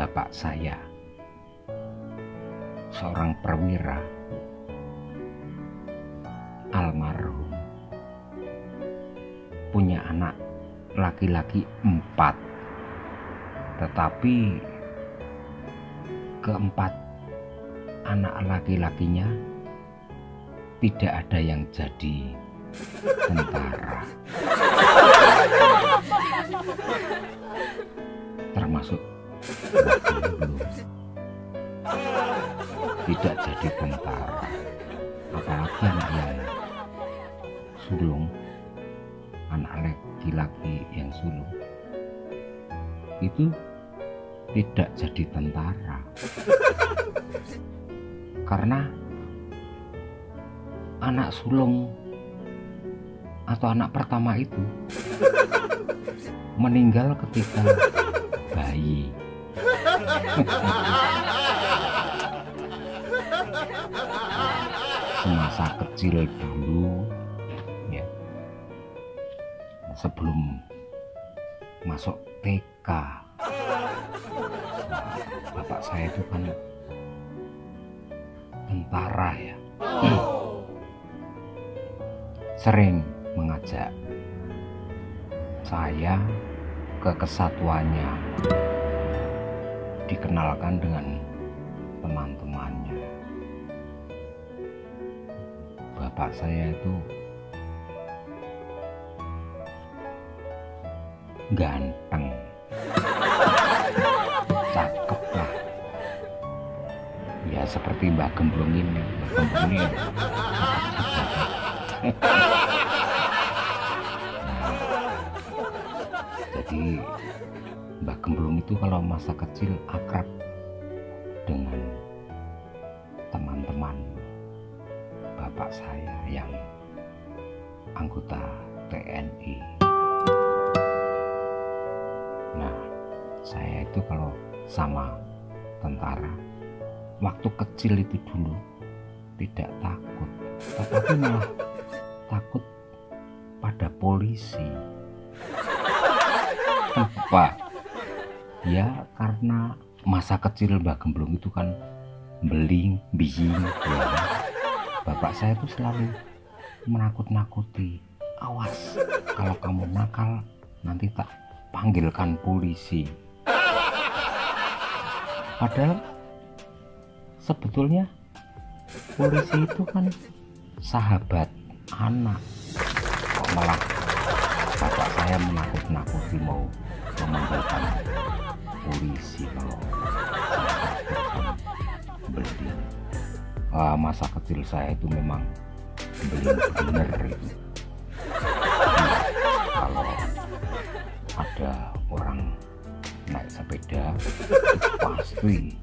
bapak saya, seorang perwira almarhum, punya anak laki-laki 4, tetapi keempat anak laki-lakinya tidak ada yang jadi tentara, termasuk belum tidak jadi tentara. Apalagi anak yang sulung, anak laki-laki yang sulung itu tidak jadi tentara, karena anak sulung atau anak pertama itu meninggal ketika bayi. Semasa kecil dulu ya, sebelum masuk TK, bapak saya itu kan tentara ya. Sering mengajak saya ke kesatuannya, dikenalkan dengan teman-temannya. Bapak saya itu ganteng, cakep lah ya, seperti Mbak Gemblong ini. Mbak Gemblong ini jadi Mbak Gemblong itu kalau masa kecil akrab dengan teman-teman bapak saya yang anggota TNI. Nah, saya itu kalau sama tentara waktu kecil itu dulu tidak takut, tetapi malah takut pada polisi. Kenapa? Ya karena masa kecil Mbak Gemblong itu kan beling, biying ya. Bapak saya tuh selalu menakut-nakuti, awas kalau kamu nakal nanti tak panggilkan polisi. Padahal sebetulnya polisi itu kan sahabat anak, kok malah bapak saya menakut-nakuti mau memanggilkan polisi kalau beling. Masa kecil saya itu memang bener itu. Kalau ada orang naik sepeda pasti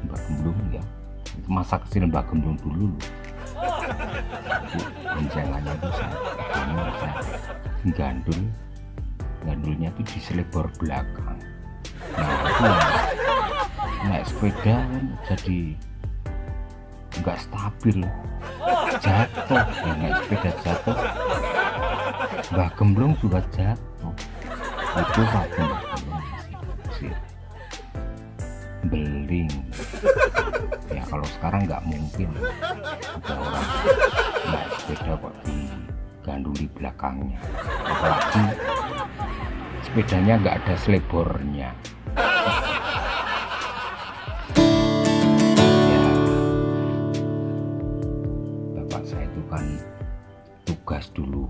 Mbak Gemblong ya. Itu masa kecil Mbak Gemblong dulu. Goncengannya itu saya gandulnya itu di selebor belakang. Nah itu naik sepeda kan jadi nggak stabil, jatuh ya, naik sepeda jatuh, Mbak Gemblong juga jatuh. Itu waktu Mbak Gemblong masih kecil, beling ya. Kalau sekarang nggak mungkin ada orang naik sepeda kok diganduli belakangnya, apalagi sepedanya nggak ada selebornya. Saya itu kan tugas dulu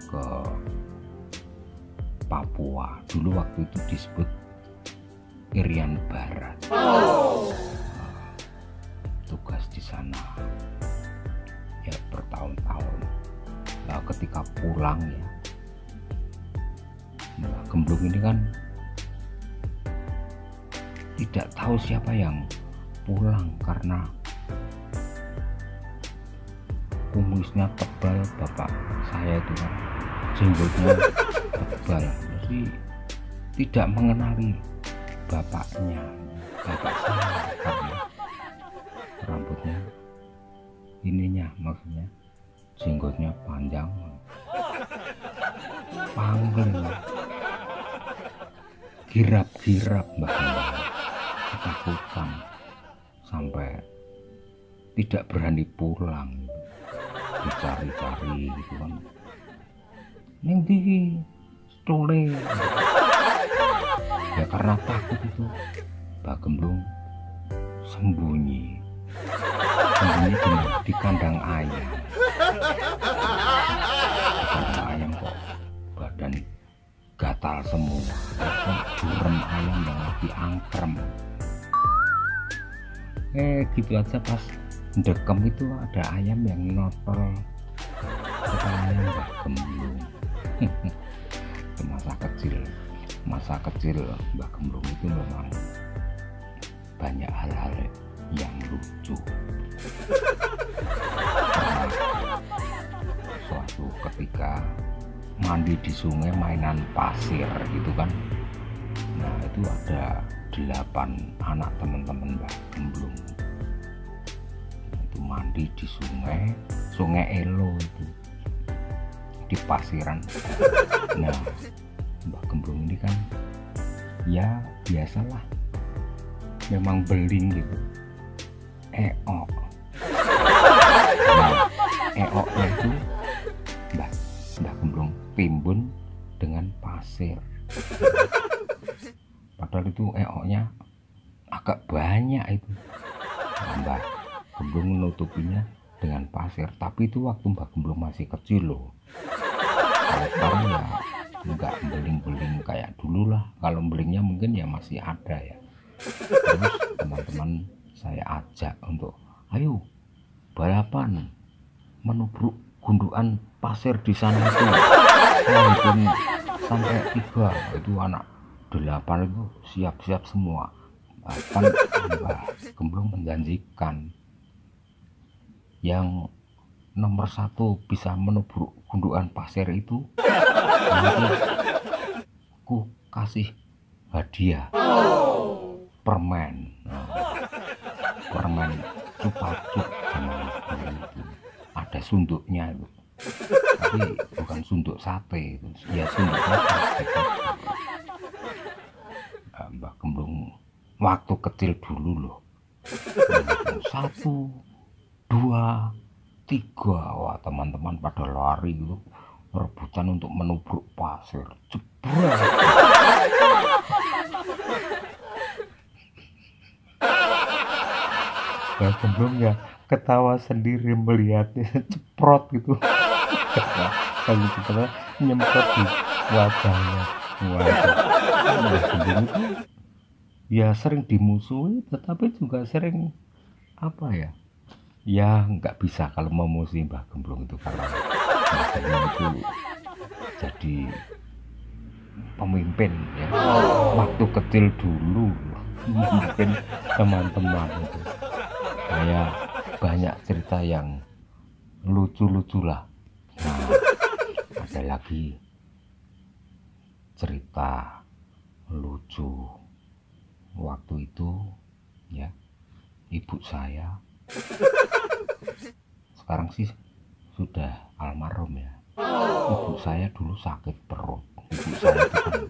ke Papua, dulu waktu itu disebut Irian Barat. Tugas di sana ya bertahun-tahun. Nah, ketika pulang ya, Mbak Gemblong ini kan tidak tahu siapa yang pulang karena kumisnya tebal. Bapak saya itu kan jenggotnya tebal, jadi tidak mengenali bapaknya, bapak saya, karena rambutnya ininya, maksudnya jenggotnya panjang, panggil girap-girap Mbak Gemblung, ketakutan sampai tidak berani pulang, dicari-cari gitu kan, ning ndi Tule. Ya karena takut itu Mbak Gemblung sembunyi di kandang ayam. Di kandang ayam kok badan gatal semua, burem ayam yang lagi angkrem. Gitu aja pas ndekem itu ada ayam yang notol kepalanya Mbak Gemblung. Itu masa kecil Mbak Gemblung itu memang banyak hal-hal yang lucu. Suatu ketika mandi di sungai mainan pasir gitu kan, nah itu ada 8 anak teman-teman Mbak Gemblung itu mandi di sungai Elo itu di pasiran. Nah Mbak Gemblung ini kan ya biasalah memang beling gitu, eok. Nah eoknya itu Mbak Gemblung timbun dengan pasir, padahal itu eoknya agak banyak itu. Mbak Gemblung menutupinya dengan pasir, tapi itu waktu Mbak Gemblung masih kecil loh. Kalau sekarang ya nggak beling-beling kayak dulu lah. Kalau belingnya mungkin ya masih ada ya. Terus teman-teman saya ajak untuk ayo balapan menubruk gundukan pasir di sana itu. Saya hitung sampai 3, itu anak 8 itu siap-siap semua. Bahkan Mbak Gemblung menjanjikan yang nomor 1 bisa menubruk gundukan pasir itu nanti ku kasih hadiah permen. Permen cupacup zaman itu ada sunduknya itu, tapi bukan sunduk sate itu, ya sunduknya sate. Mbak Gemblung waktu kecil dulu loh, 1, 2, 3, wah teman-teman pada lari gitu rebutan untuk menubruk pasir, jebret. Mbak Gemblung ya ketawa sendiri melihatnya, ceprot gitu. Kalau kita nyemprot di wajahnya. Mbak Gemblung itu ya sering dimusuhi, tetapi juga sering apa ya? Ya nggak bisa kalau memusuhi Mbak Gemblung itu, karena Mbak Gemblung itu jadi pemimpin ya. Waktu kecil dulu memimpin teman-teman itu. Saya banyak cerita yang lucu-lucu lah. Nah, ada lagi cerita lucu waktu itu ya, ibu saya sekarang sih sudah almarhum ya. Ibu saya dulu sakit perut. Ibu saya itu kan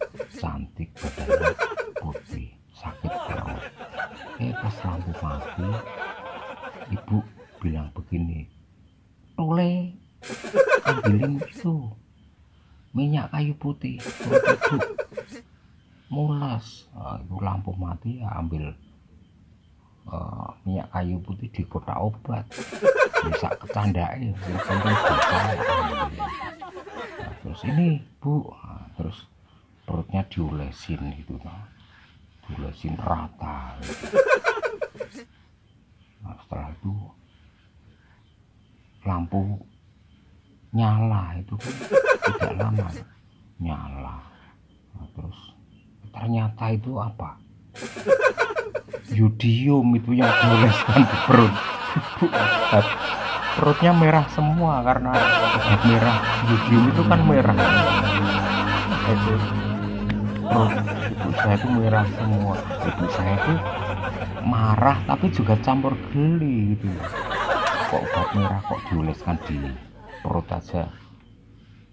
cantik, badannya putih, sakit perut. Pas lampu mati, ibu bilang begini, Tule, ambilin itu minyak kayu putih, perut ibu mulas. Itu lampu mati ya, ambil minyak kayu putih di kotak obat, bisa kecandai, terus ini bu, terus perutnya diolesin gitu, diolesin rata gitu. Nah, setelah itu lampu nyala, itu kan tidak lama nyala. Nah, terus ternyata itu apa, yodium itu yang dioleskan di perut. Perutnya merah semua karena obat merah, yodium itu kan merah. Itu perut ibu saya itu merah semua. Ibu saya itu marah tapi juga campur geli gitu. Kok obat merah kok dioleskan di perut aja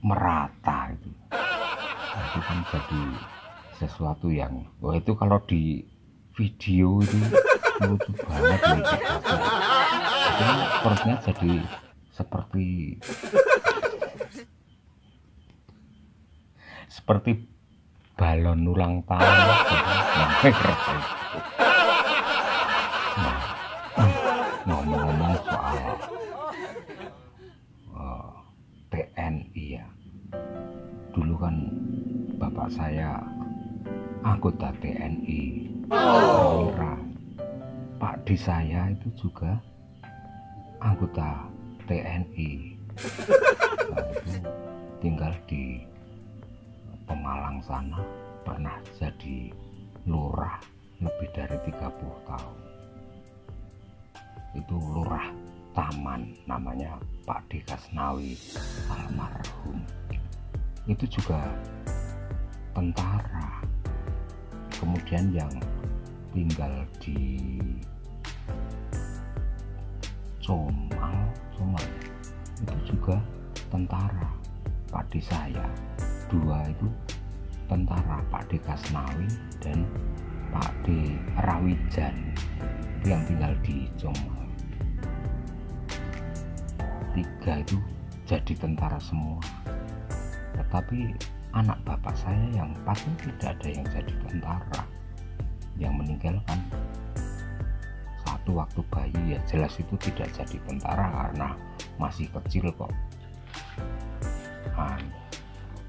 merata itu. Nah, itu kan jadi sesuatu yang itu kalau di video itu lucu banget gitu. Itu perutnya jadi seperti balon ulang tahun. Nah, ngomong-ngomong soal TNI ya, dulu kan bapak saya anggota TNI. Pak D saya itu juga anggota TNI. Nah, itu tinggal di Pemalang sana, pernah jadi lurah lebih dari 30 tahun. Itu lurah Taman, namanya Pak D Kasnawi almarhum. Itu juga tentara. Kemudian yang tinggal di Comal itu juga tentara. Pak D saya dua itu tentara, Pak D Kasnawi dan Pak D Rawijan, itu yang tinggal di Comal. 3 itu jadi tentara semua. Tetapi anak bapak saya yang 4 itu tidak ada yang jadi tentara. Yang meninggal kan satu waktu bayi, ya jelas itu tidak jadi tentara karena masih kecil kok. Kan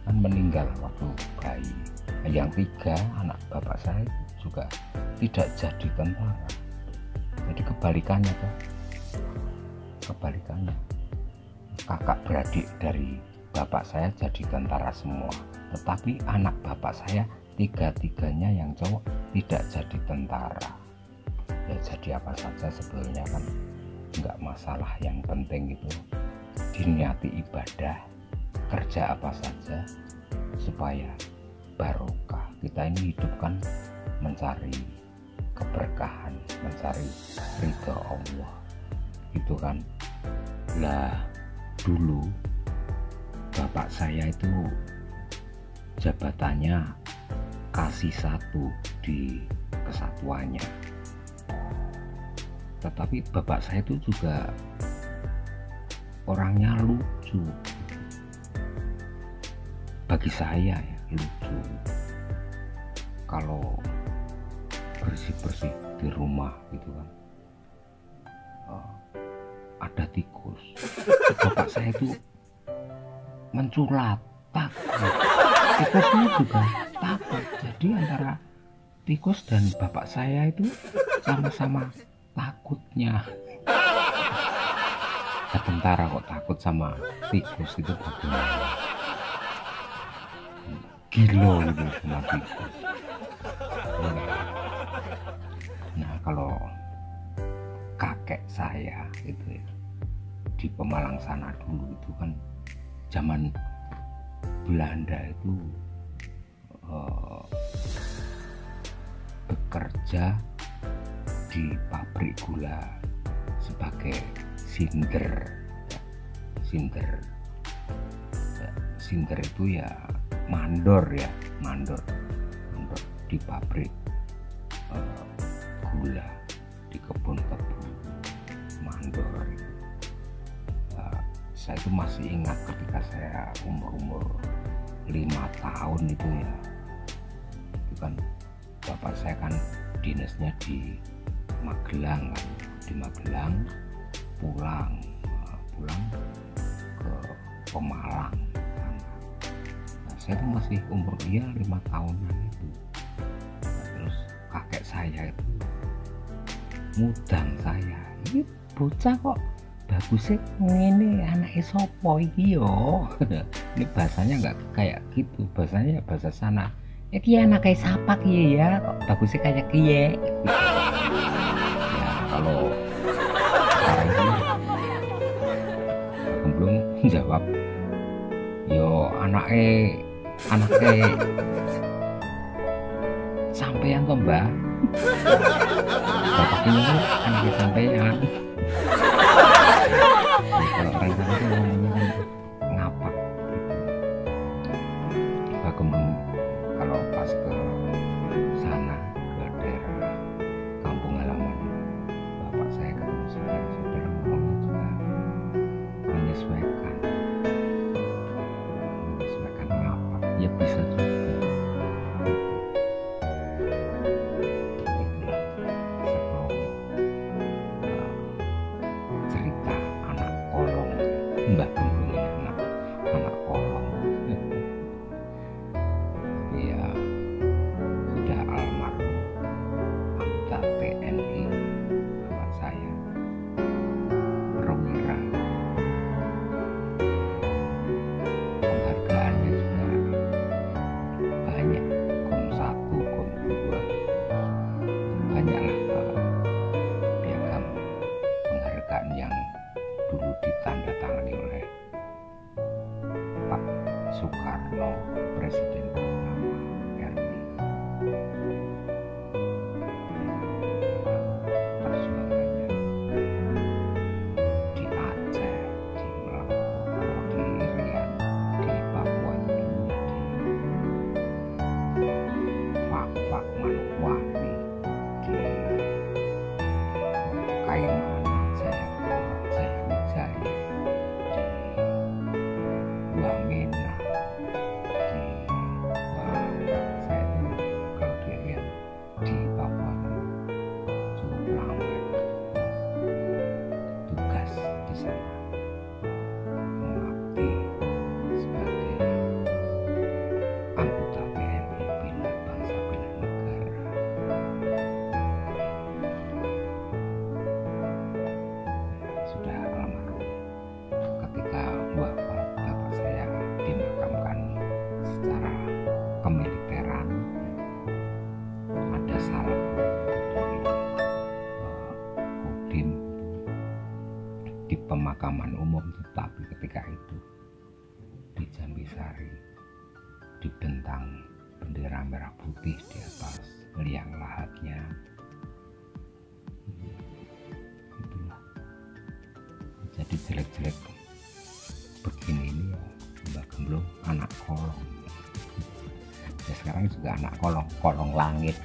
meninggal waktu bayi. Yang 3 anak bapak saya juga tidak jadi tentara. Jadi kebalikannya kan, kakak beradik dari bapak saya jadi tentara semua, tetapi anak bapak saya 3-tiganya yang cowok tidak jadi tentara. Ya jadi apa saja sebetulnya kan nggak masalah, yang penting itu diniati ibadah, kerja apa saja supaya barokah. Kita ini hidup kan mencari keberkahan, mencari ridho Allah, itu kan. Lah dulu bapak saya itu jabatannya kasih 1 di kesatuannya, tetapi bapak saya itu juga orangnya lucu. Bagi saya ya lucu. Kalau bersih-bersih di rumah gitu kan, ada tikus, bapak saya itu menculat, takut. Tikusnya juga takut. Jadi antara tikus dan bapak saya itu sama-sama takutnya. Tentara kok takut sama tikus, itu bagaimana? Gila gitu sama tikus. Nah kalau kakek saya itu ya, di Pemalang sana dulu itu kan zaman Belanda itu bekerja di pabrik gula sebagai sinder. Sinder itu ya mandor di pabrik gula, di kebun-kebun mandor. Saya itu masih ingat ketika saya umur 5 tahun itu ya, itu kan bapak saya kan dinasnya di Magelang kan, di Magelang pulang ke Pemalang. Nah, saya itu masih umur 5 tahunan itu. Nah, terus kakek saya itu ngudang saya, ini bocah kok bagusnya ngene, anaknya sopo iki yo. Ini bahasanya nggak kayak gitu, bahasanya bahasa sana. Iki anaknya siapa kie ya, kok bagusnya kayak kie. Ya kalau sekarang ini belum jawab, yo anaknya sampean kok mbak. Bapaknya anaknya sampean. Kalau orang sana itu ngomongnya kan ngapak. Kemudian kalau pas ke Pak Manokwari di Kaimanan, saya Wijaya di Wamena, di saya itu kalau dilihat di Papua cukup ramai. Tugas di sana mengabdi sebagai anggota PNI, bina bangsa bina negara. Sudah almarhum ketika bapak saya dimakamkan secara kemiliteran, ada salam dari Kodim di pemakaman umum, tetapi ketika itu di Jambisari dibentang bendera merah putih di atas liang lahatnya. Itulah, jadi jelek-jelek begini ini ya Mbak Gemblong anak kolong. Ya sekarang juga anak kolong langit.